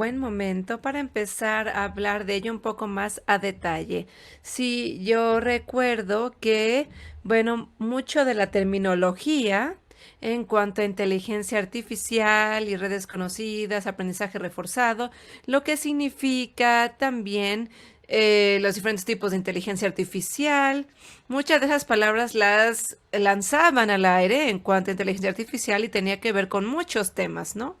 buen momento para empezar a hablar de ello un poco más a detalle. Sí, yo recuerdo que, bueno, mucho de la terminología en cuanto a inteligencia artificial y redes conocidas, aprendizaje reforzado, lo que significa también los diferentes tipos de inteligencia artificial. Muchas de esas palabras las lanzaban al aire en cuanto a inteligencia artificial y tenía que ver con muchos temas, ¿no?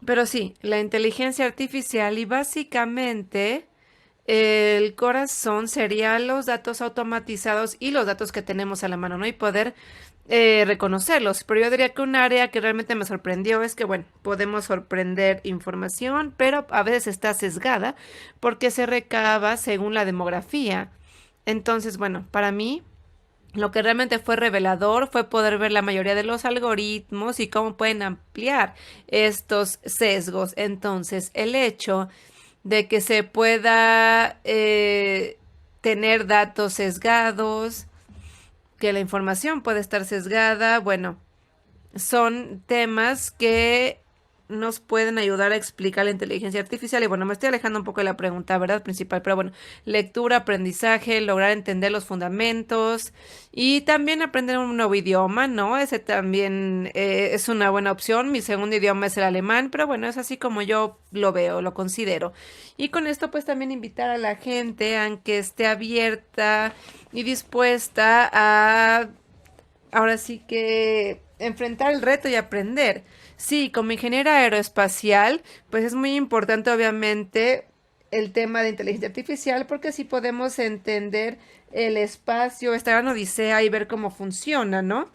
Pero sí, la inteligencia artificial y básicamente el corazón serían los datos automatizados y los datos que tenemos a la mano, ¿no? Y poder reconocerlos. Pero yo diría que un área que realmente me sorprendió es que, bueno, podemos sorprender información, pero a veces está sesgada porque se recaba según la demografía. Entonces, bueno, para mí lo que realmente fue revelador fue poder ver la mayoría de los algoritmos y cómo pueden ampliar estos sesgos. Entonces, el hecho de que se pueda tener datos sesgados, que la información puede estar sesgada, bueno, son temas que nos pueden ayudar a explicar la inteligencia artificial. Y bueno, me estoy alejando un poco de la pregunta, ¿verdad? Principal, pero bueno, lectura, aprendizaje, lograr entender los fundamentos y también aprender un nuevo idioma, ¿no? Ese también es una buena opción. Mi segundo idioma es el alemán, pero bueno, es así como yo lo veo, lo considero. Y con esto pues también invitar a la gente a que esté abierta y dispuesta a ahora sí que enfrentar el reto y aprender. Sí, como ingeniera aeroespacial, pues es muy importante obviamente el tema de inteligencia artificial porque así podemos entender el espacio, esta gran odisea y ver cómo funciona, ¿no?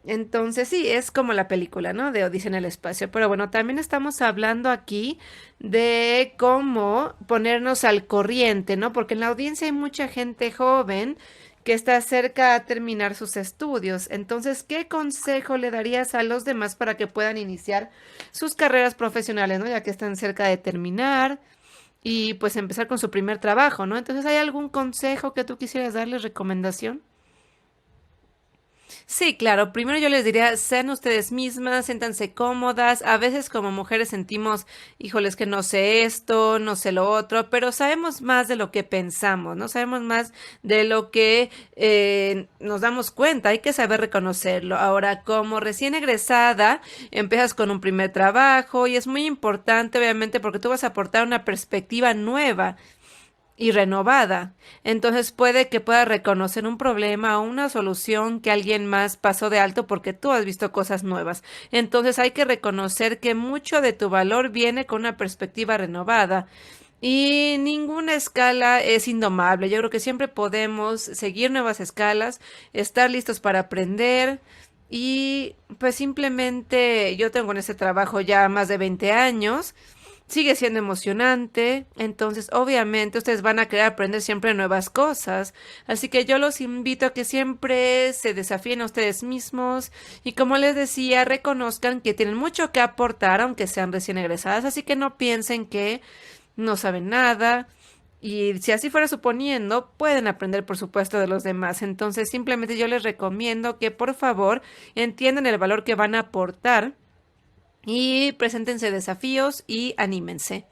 Entonces sí, es como la película, ¿no? De Odisea en el espacio. Pero bueno, también estamos hablando aquí de cómo ponernos al corriente, ¿no? Porque en la audiencia hay mucha gente joven que está cerca a terminar sus estudios. Entonces, ¿qué consejo le darías a los demás para que puedan iniciar sus carreras profesionales, ¿no? Ya que están cerca de terminar y pues empezar con su primer trabajo, ¿no? Entonces, ¿hay algún consejo que tú quisieras darles, recomendación? Sí, claro. Primero yo les diría, sean ustedes mismas, siéntanse cómodas. A veces como mujeres sentimos, híjoles, que no sé esto, no sé lo otro, pero sabemos más de lo que pensamos, ¿no? Sabemos más de lo que nos damos cuenta. Hay que saber reconocerlo. Ahora, como recién egresada, empiezas con un primer trabajo y es muy importante, obviamente, porque tú vas a aportar una perspectiva nueva y renovada. Entonces puede que puedas reconocer un problema o una solución que alguien más pasó de alto porque tú has visto cosas nuevas. Entonces hay que reconocer que mucho de tu valor viene con una perspectiva renovada. Y ninguna escala es indomable. Yo creo que siempre podemos seguir nuevas escalas, estar listos para aprender. Y pues simplemente yo tengo en ese trabajo ya más de 20 años. Sigue siendo emocionante, entonces obviamente ustedes van a querer aprender siempre nuevas cosas, así que yo los invito a que siempre se desafíen a ustedes mismos y como les decía, reconozcan que tienen mucho que aportar aunque sean recién egresadas, así que no piensen que no saben nada y si así fuera suponiendo, pueden aprender por supuesto de los demás, entonces simplemente yo les recomiendo que por favor entiendan el valor que van a aportar y preséntense desafíos y anímense.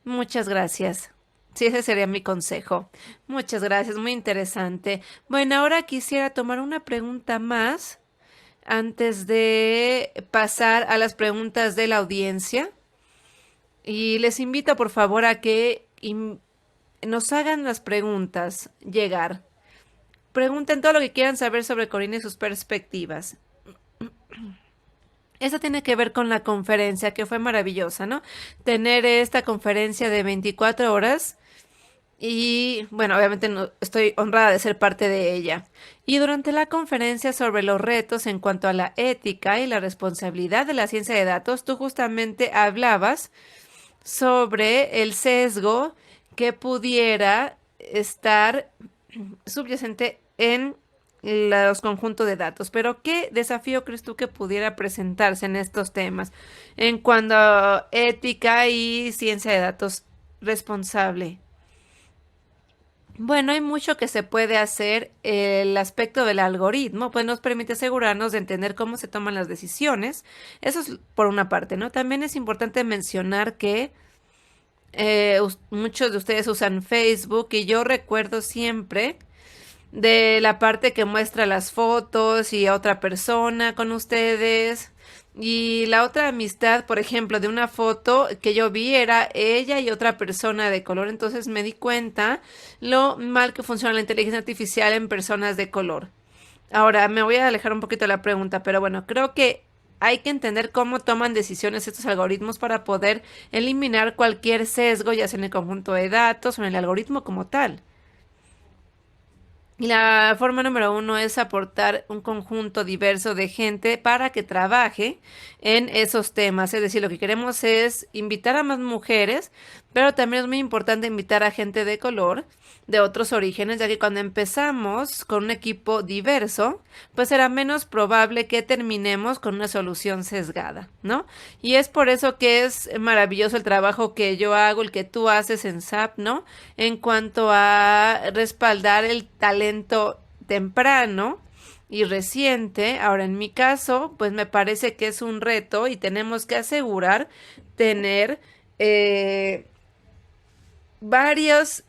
Muchas gracias. Sí, ese sería mi consejo. Muchas gracias, muy interesante. Bueno, ahora quisiera tomar una pregunta más antes de pasar a las preguntas de la audiencia. Y les invito, por favor, a que nos hagan las preguntas llegar. Pregunten todo lo que quieran saber sobre Corina y sus perspectivas. Eso tiene que ver con la conferencia, que fue maravillosa, ¿no? Tener esta conferencia de 24 horas y, bueno, obviamente no, estoy honrada de ser parte de ella. Y durante la conferencia sobre los retos en cuanto a la ética y la responsabilidad de la ciencia de datos, tú justamente hablabas sobre el sesgo que pudiera estar subyacente en los conjuntos de datos. Pero, ¿qué desafío crees tú que pudiera presentarse en estos temas en cuanto a ética y ciencia de datos responsable? Bueno, hay mucho que se puede hacer. El aspecto del algoritmo, pues nos permite asegurarnos de entender cómo se toman las decisiones. Eso es por una parte, ¿no? También es importante mencionar que muchos de ustedes usan Facebook y yo recuerdo siempre de la parte que muestra las fotos y a otra persona con ustedes. Y la otra amistad, por ejemplo, de una foto que yo vi era ella y otra persona de color. Entonces me di cuenta lo mal que funciona la inteligencia artificial en personas de color. Ahora, me voy a alejar un poquito de la pregunta, pero bueno, creo que hay que entender cómo toman decisiones estos algoritmos para poder eliminar cualquier sesgo, ya sea en el conjunto de datos o en el algoritmo como tal. Y la forma número uno es aportar un conjunto diverso de gente para que trabaje en esos temas. Es decir, lo que queremos es invitar a más mujeres, pero también es muy importante invitar a gente de color, de otros orígenes, ya que cuando empezamos con un equipo diverso, pues será menos probable que terminemos con una solución sesgada, ¿no? Y es por eso que es maravilloso el trabajo que yo hago, el que tú haces en SAP, ¿no? En cuanto a respaldar el talento temprano y reciente. Ahora, en mi caso, pues me parece que es un reto y tenemos que asegurar tener varios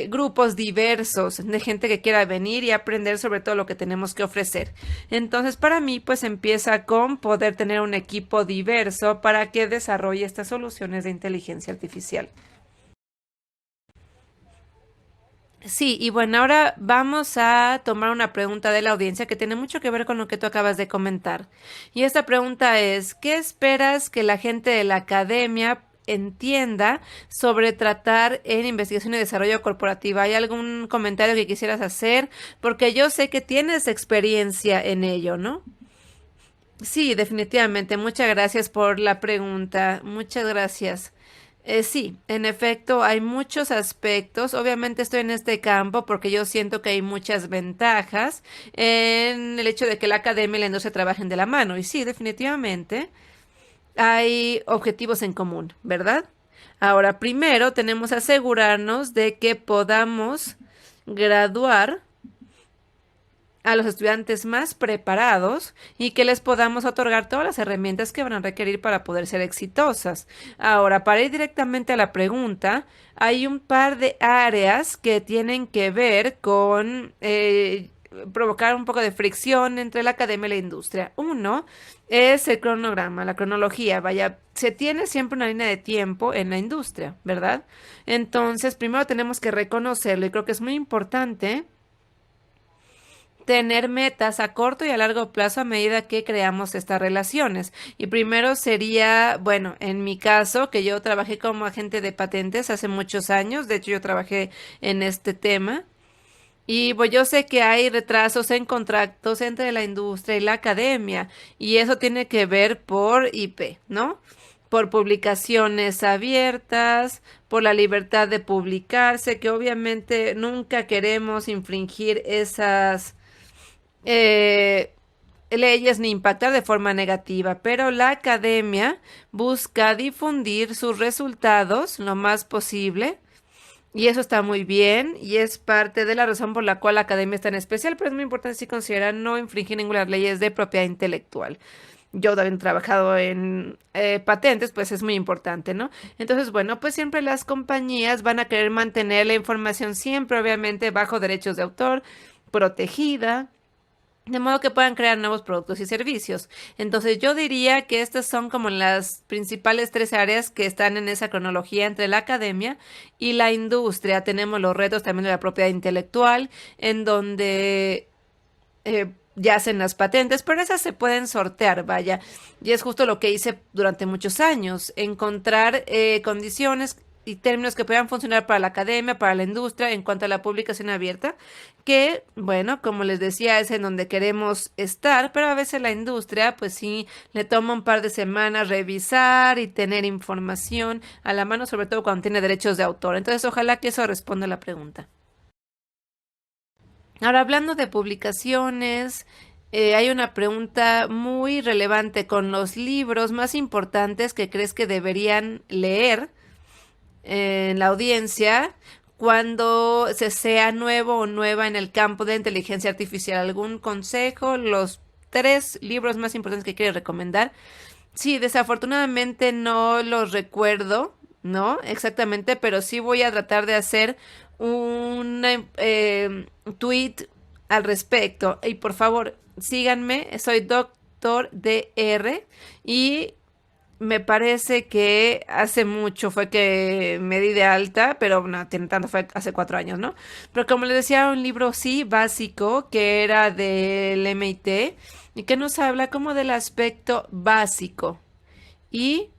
grupos diversos de gente que quiera venir y aprender sobre todo lo que tenemos que ofrecer. Entonces, para mí, pues empieza con poder tener un equipo diverso para que desarrolle estas soluciones de inteligencia artificial. Sí, y bueno, ahora vamos a tomar una pregunta de la audiencia que tiene mucho que ver con lo que tú acabas de comentar. Y esta pregunta es, ¿qué esperas que la gente de la academia entienda sobre tratar en investigación y desarrollo corporativa? ¿Hay algún comentario que quisieras hacer? Porque yo sé que tienes experiencia en ello, ¿no? Sí, definitivamente. Muchas gracias por la pregunta. Muchas gracias. Sí, en efecto, hay muchos aspectos. Obviamente estoy en este campo porque yo siento que hay muchas ventajas en el hecho de que la academia y la industria trabajen de la mano. Y sí, definitivamente hay objetivos en común, ¿verdad? Ahora, primero tenemos que asegurarnos de que podamos graduar a los estudiantes más preparados y que les podamos otorgar todas las herramientas que van a requerir para poder ser exitosas. Ahora, para ir directamente a la pregunta, hay un par de áreas que tienen que ver con provocar un poco de fricción entre la academia y la industria. Uno es el cronograma, la cronología. Vaya, se tiene siempre una línea de tiempo en la industria, ¿verdad? Entonces, primero tenemos que reconocerlo y creo que es muy importante tener metas a corto y a largo plazo a medida que creamos estas relaciones. Y primero sería, bueno, en mi caso, que yo trabajé como agente de patentes hace muchos años, de hecho yo trabajé en este tema. Y pues yo sé que hay retrasos en contratos entre la industria y la academia, y eso tiene que ver por IP, ¿no? Por publicaciones abiertas, por la libertad de publicarse, que obviamente nunca queremos infringir esas eh, leyes ni impactar de forma negativa, pero la academia busca difundir sus resultados lo más posible. Y eso está muy bien y es parte de la razón por la cual la academia es tan especial, pero es muy importante si considera no infringir ninguna de las leyes de propiedad intelectual. Yo también he trabajado en patentes, pues es muy importante, ¿no? Entonces, bueno, pues siempre las compañías van a querer mantener la información siempre, obviamente, bajo derechos de autor, protegida, de modo que puedan crear nuevos productos y servicios. Entonces yo diría que estas son como las principales tres áreas que están en esa cronología entre la academia y la industria. Tenemos los retos también de la propiedad intelectual, en donde yacen las patentes, pero esas se pueden sortear, vaya. Y es justo lo que hice durante muchos años, encontrar condiciones y términos que puedan funcionar para la academia, para la industria, en cuanto a la publicación abierta, que, bueno, como les decía, es en donde queremos estar, pero a veces la industria, pues sí, le toma un par de semanas revisar y tener información a la mano, sobre todo cuando tiene derechos de autor. Entonces, ojalá que eso responda a la pregunta. Ahora, hablando de publicaciones, hay una pregunta muy relevante con los libros más importantes que crees que deberían leer en la audiencia cuando se sea nuevo o nueva en el campo de la inteligencia artificial. ¿Algún consejo? Los 3 libros más importantes que quieres recomendar. Sí, desafortunadamente no los recuerdo, ¿no? Exactamente, pero sí voy a tratar de hacer un tweet al respecto. Y por favor, síganme, soy Doctor DR y me parece que hace mucho fue que me di de alta, pero no tiene tanto, fue hace 4 años, ¿no? Pero como les decía, un libro sí básico que era del MIT y que nos habla como del aspecto básico. Y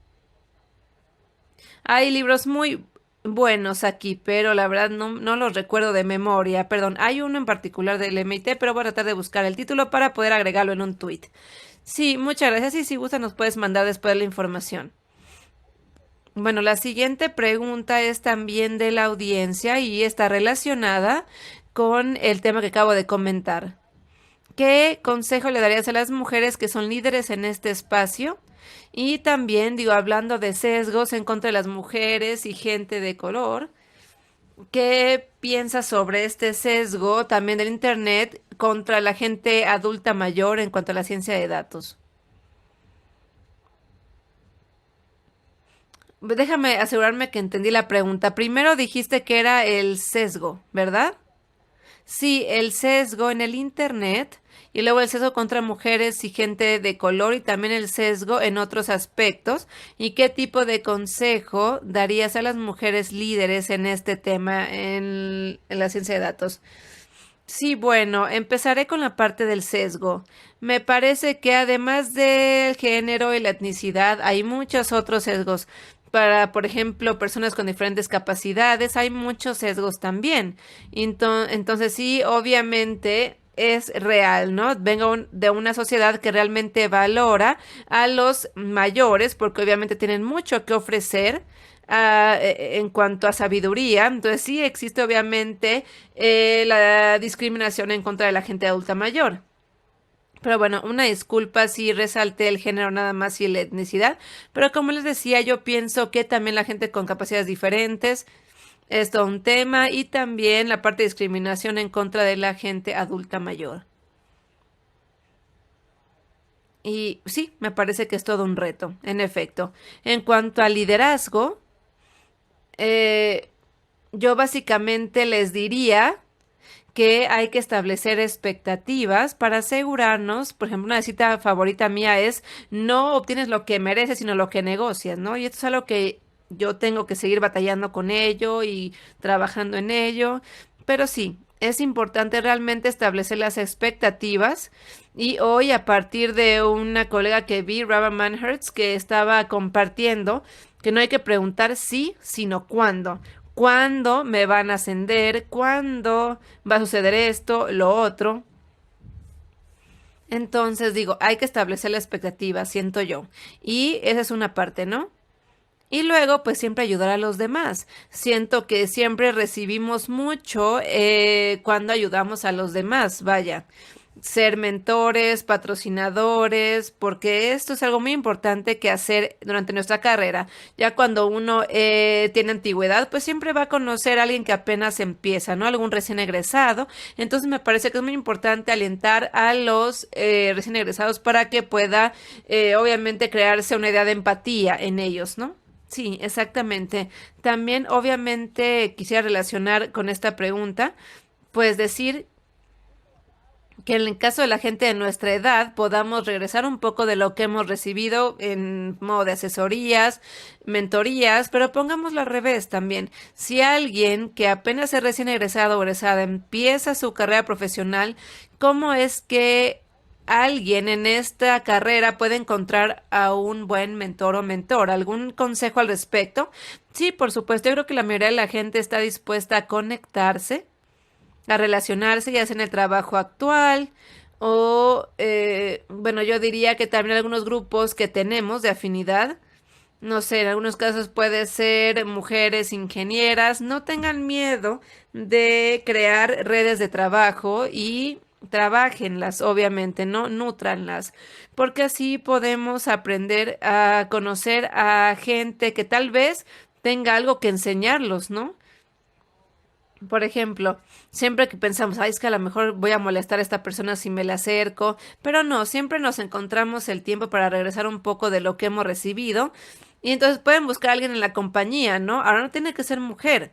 hay libros muy buenos aquí, pero la verdad no los recuerdo de memoria. Perdón, hay uno en particular del MIT, pero voy a tratar de buscar el título para poder agregarlo en un tweet. Sí, muchas gracias y si gusta nos puedes mandar después la información. Bueno, la siguiente pregunta es también de la audiencia y está relacionada con el tema que acabo de comentar. ¿Qué consejo le darías a las mujeres que son líderes en este espacio? Y también, digo, hablando de sesgos en contra de las mujeres y gente de color, ¿qué piensas sobre este sesgo también del Internet contra la gente adulta mayor en cuanto a la ciencia de datos? Déjame asegurarme que entendí la pregunta. Primero dijiste que era el sesgo, ¿verdad? Sí, el sesgo en el Internet y luego el sesgo contra mujeres y gente de color y también el sesgo en otros aspectos. ¿Y qué tipo de consejo darías a las mujeres líderes en este tema en la ciencia de datos? Sí, bueno, empezaré con la parte del sesgo. Me parece que además del género y la etnicidad, hay muchos otros sesgos. Para, por ejemplo, personas con diferentes capacidades, hay muchos sesgos también. Entonces, sí, obviamente es real, ¿no? Vengo de una sociedad que realmente valora a los mayores, porque obviamente tienen mucho que ofrecer en cuanto a sabiduría. Entonces sí existe obviamente la discriminación en contra de la gente adulta mayor. Pero bueno, una disculpa si resalté el género nada más y la etnicidad, pero como les decía, yo pienso que también la gente con capacidades diferentes es todo un tema y también la parte de discriminación en contra de la gente adulta mayor. Y sí, me parece que es todo un reto, en efecto. En cuanto al liderazgo, eh, yo básicamente les diría que hay que establecer expectativas para asegurarnos, por ejemplo, una cita favorita mía es no obtienes lo que mereces, sino lo que negocias, ¿no? Y esto es algo que yo tengo que seguir batallando con ello y trabajando en ello, pero sí, es importante realmente establecer las expectativas. Y hoy, a partir de una colega que vi, Rava Manhertz, que estaba compartiendo que no hay que preguntar sí, sino cuándo. ¿Cuándo me van a ascender? ¿Cuándo va a suceder esto, lo otro? Entonces digo, hay que establecer la expectativa, siento yo. Y esa es una parte, ¿no? Y luego, pues siempre ayudar a los demás. Siento que siempre recibimos mucho cuando ayudamos a los demás, vaya. Ser mentores, patrocinadores, porque esto es algo muy importante que hacer durante nuestra carrera. Ya cuando uno tiene antigüedad, pues siempre va a conocer a alguien que apenas empieza, ¿no? Algún recién egresado. Entonces me parece que es muy importante alentar a los recién egresados para que pueda, obviamente, crearse una idea de empatía en ellos, ¿no? Sí, exactamente. También, obviamente, quisiera relacionar con esta pregunta, pues decir que en el caso de la gente de nuestra edad podamos regresar un poco de lo que hemos recibido en modo de asesorías, mentorías, pero pongámoslo al revés también. Si alguien que apenas es recién egresado o egresada empieza su carrera profesional, ¿cómo es que alguien en esta carrera puede encontrar a un buen mentor o mentor? ¿Algún consejo al respecto? Sí, por supuesto, yo creo que la mayoría de la gente está dispuesta a conectarse, a relacionarse, ya sea en el trabajo actual o, bueno, yo diría que también algunos grupos que tenemos de afinidad, no sé, en algunos casos puede ser mujeres ingenieras, no tengan miedo de crear redes de trabajo y trabájenlas, obviamente, no nutranlas, porque así podemos aprender a conocer a gente que tal vez tenga algo que enseñarlos, ¿no? Por ejemplo, siempre que pensamos, ay, es que a lo mejor voy a molestar a esta persona si me le acerco, pero no, siempre nos encontramos el tiempo para regresar un poco de lo que hemos recibido y entonces pueden buscar a alguien en la compañía, ¿no? Ahora no tiene que ser mujer.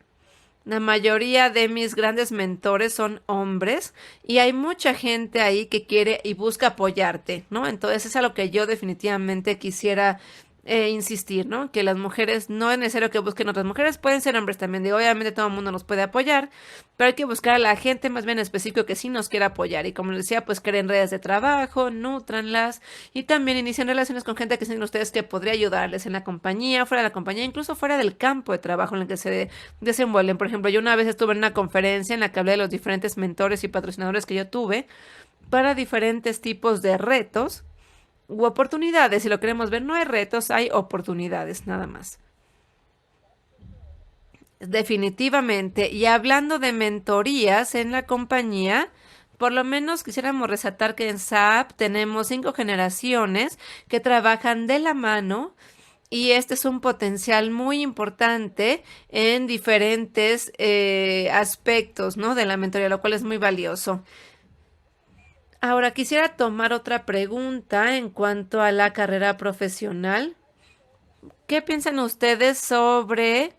La mayoría de mis grandes mentores son hombres y hay mucha gente ahí que quiere y busca apoyarte, ¿no? Entonces es a lo que yo definitivamente quisiera insistir, ¿no? Que las mujeres no es necesario que busquen otras mujeres, pueden ser hombres también. Digo, obviamente todo el mundo nos puede apoyar, pero hay que buscar a la gente más bien específico que sí nos quiera apoyar. Y como les decía, pues creen redes de trabajo, nutranlas y también inician relaciones con gente que sienten ustedes que podría ayudarles en la compañía, fuera de la compañía, incluso fuera del campo de trabajo en el que se desenvuelven. Por ejemplo, yo una vez estuve en una conferencia en la que hablé de los diferentes mentores y patrocinadores que yo tuve para diferentes tipos de retos u oportunidades. Si lo queremos ver, no hay retos, hay oportunidades, nada más. Definitivamente. Y hablando de mentorías en la compañía, por lo menos quisiéramos resaltar que en SAP tenemos 5 generaciones que trabajan de la mano y este es un potencial muy importante en diferentes aspectos, ¿no? De la mentoría, lo cual es muy valioso. Ahora quisiera tomar otra pregunta en cuanto a la carrera profesional. ¿Qué piensan ustedes sobre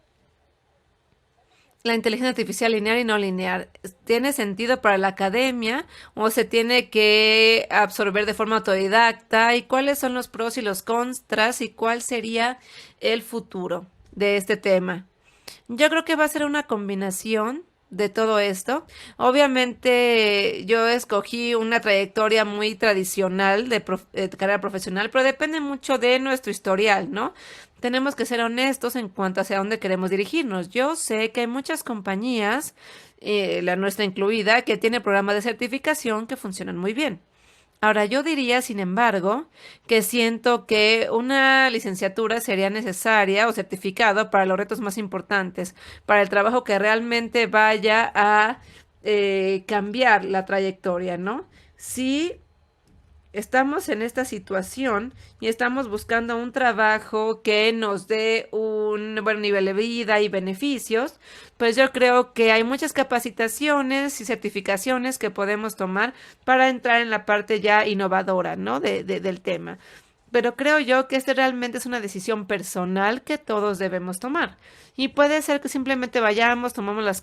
la inteligencia artificial lineal y no lineal? ¿Tiene sentido para la academia o se tiene que absorber de forma autodidacta? ¿Y cuáles son los pros y los contras? ¿Y cuál sería el futuro de este tema? Yo creo que va a ser una combinación de todo esto. Obviamente yo escogí una trayectoria muy tradicional de carrera profesional, pero depende mucho de nuestro historial, ¿no? Tenemos que ser honestos en cuanto a hacia dónde queremos dirigirnos. Yo sé que hay muchas compañías, la nuestra incluida, que tiene programas de certificación que funcionan muy bien. Ahora, yo diría, sin embargo, que siento que una licenciatura sería necesaria o certificado para los retos más importantes, para el trabajo que realmente vaya a cambiar la trayectoria, ¿no? Si estamos en esta situación y estamos buscando un trabajo que nos dé un buen nivel de vida y beneficios, pues yo creo que hay muchas capacitaciones y certificaciones que podemos tomar para entrar en la parte ya innovadora, ¿no? Del tema. Pero creo yo que este realmente es una decisión personal que todos debemos tomar. Y puede ser que simplemente vayamos, tomamos las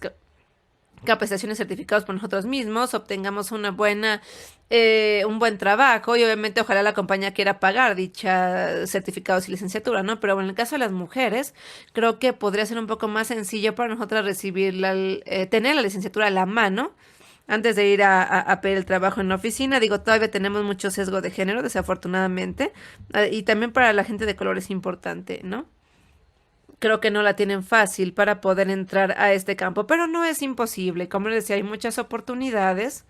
capacitaciones certificados por nosotros mismos, obtengamos un buen trabajo y obviamente ojalá la compañía quiera pagar dicha certificados y licenciatura, ¿no? Pero bueno, en el caso de las mujeres, creo que podría ser un poco más sencillo para nosotras tener la licenciatura a la mano antes de ir a pedir el trabajo en la oficina. Digo, todavía tenemos mucho sesgo de género, desafortunadamente, y también para la gente de color es importante, ¿no? Creo que no la tienen fácil para poder entrar a este campo, pero no es imposible. Como les decía, hay muchas oportunidades,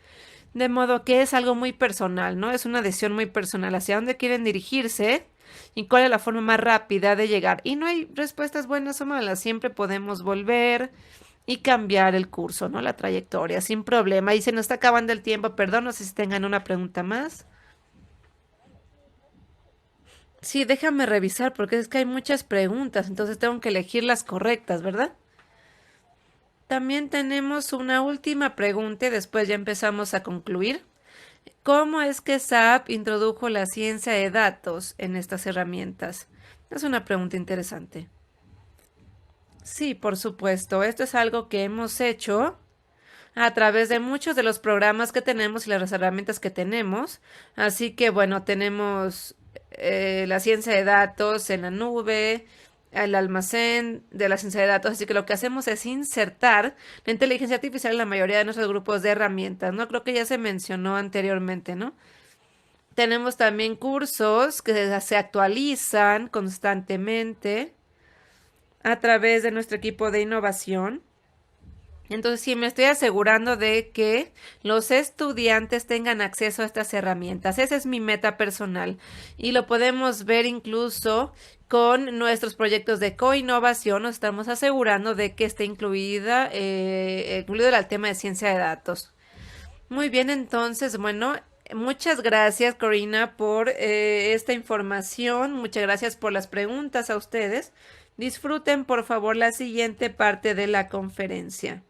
de modo que es algo muy personal, ¿no? Es una decisión muy personal hacia dónde quieren dirigirse y cuál es la forma más rápida de llegar. Y no hay respuestas buenas o malas, siempre podemos volver y cambiar el curso, ¿no? La trayectoria, sin problema. Y se nos está acabando el tiempo, perdón, no sé si tengan una pregunta más. Sí, déjame revisar porque es que hay muchas preguntas, entonces tengo que elegir las correctas, ¿verdad? También tenemos una última pregunta y después ya empezamos a concluir. ¿Cómo es que SAP introdujo la ciencia de datos en estas herramientas? Es una pregunta interesante. Sí, por supuesto, esto es algo que hemos hecho a través de muchos de los programas que tenemos y las herramientas que tenemos. Así que bueno, tenemos la ciencia de datos en la nube, el almacén de la ciencia de datos. Así que lo que hacemos es insertar la inteligencia artificial en la mayoría de nuestros grupos de herramientas, ¿no? Creo que ya se mencionó anteriormente, ¿no? Tenemos también cursos que se actualizan constantemente a través de nuestro equipo de innovación. Entonces, sí, me estoy asegurando de que los estudiantes tengan acceso a estas herramientas. Esa es mi meta personal y lo podemos ver incluso con nuestros proyectos de coinnovación. Nos estamos asegurando de que esté incluido el tema de ciencia de datos. Muy bien, entonces, bueno, muchas gracias, Corina, por esta información. Muchas gracias por las preguntas a ustedes. Disfruten, por favor, la siguiente parte de la conferencia.